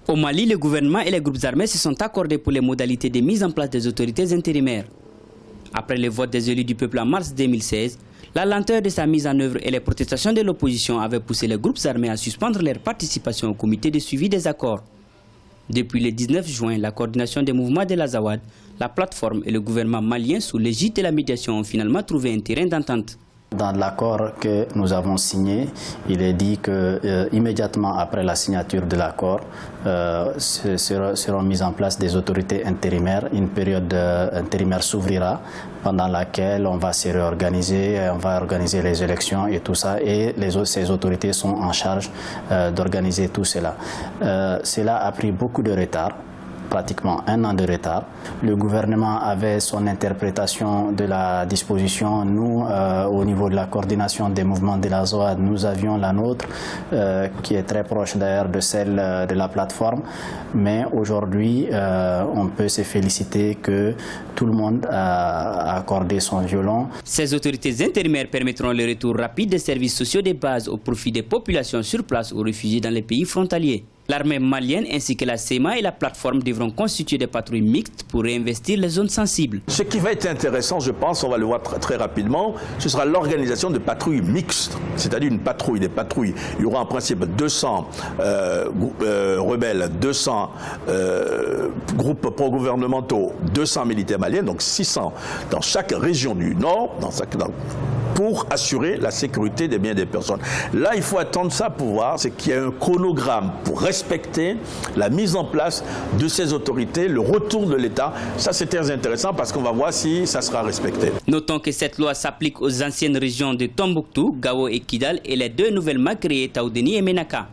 Au Mali, le gouvernement et les groupes armés se sont accordés pour les modalités de mise en place des autorités intérimaires. Après le vote des élus du peuple en mars 2016, la lenteur de sa mise en œuvre et les protestations de l'opposition avaient poussé les groupes armés à suspendre leur participation au comité de suivi des accords. Depuis le 19 juin, la coordination des mouvements de l'Azawad, la plateforme et le gouvernement malien sous l'égide de la médiation ont finalement trouvé un terrain d'entente. Dans l'accord que nous avons signé, il est dit que immédiatement après la signature de l'accord, seront mises en place des autorités intérimaires. Une période intérimaire s'ouvrira pendant laquelle on va se réorganiser, on va organiser les élections et tout ça. Et ces autorités sont en charge d'organiser tout cela. Cela a pris beaucoup de retard. Pratiquement 1 an de retard. Le gouvernement avait son interprétation de la disposition. Nous, au niveau de la coordination des mouvements de la ZOAD, nous avions la nôtre, qui est très proche d'ailleurs de celle de la plateforme. Mais aujourd'hui, on peut se féliciter que tout le monde a accordé son violon. Ces autorités intérimaires permettront le retour rapide des services sociaux de base au profit des populations sur place ou réfugiées dans les pays frontaliers. L'armée malienne ainsi que la CEMA et la plateforme devront constituer des patrouilles mixtes pour réinvestir les zones sensibles. Ce qui va être intéressant, je pense, on va le voir très rapidement, ce sera l'organisation de patrouilles mixtes, c'est-à-dire des patrouilles. Il y aura en principe 200 rebelles, 200 groupes pro-gouvernementaux, 200 militaires maliens, donc 600 dans chaque région du Nord, pour assurer la sécurité des biens des personnes. Là, il faut attendre ça pour voir, c'est qu'il y a un chronogramme pour respecter la mise en place de ces autorités, le retour de l'État. Ça, c'est très intéressant parce qu'on va voir si ça sera respecté. Notons que cette loi s'applique aux anciennes régions de Tombouctou, Gao et Kidal et les 2 nouvellement créées Taoudéni et Ménaka.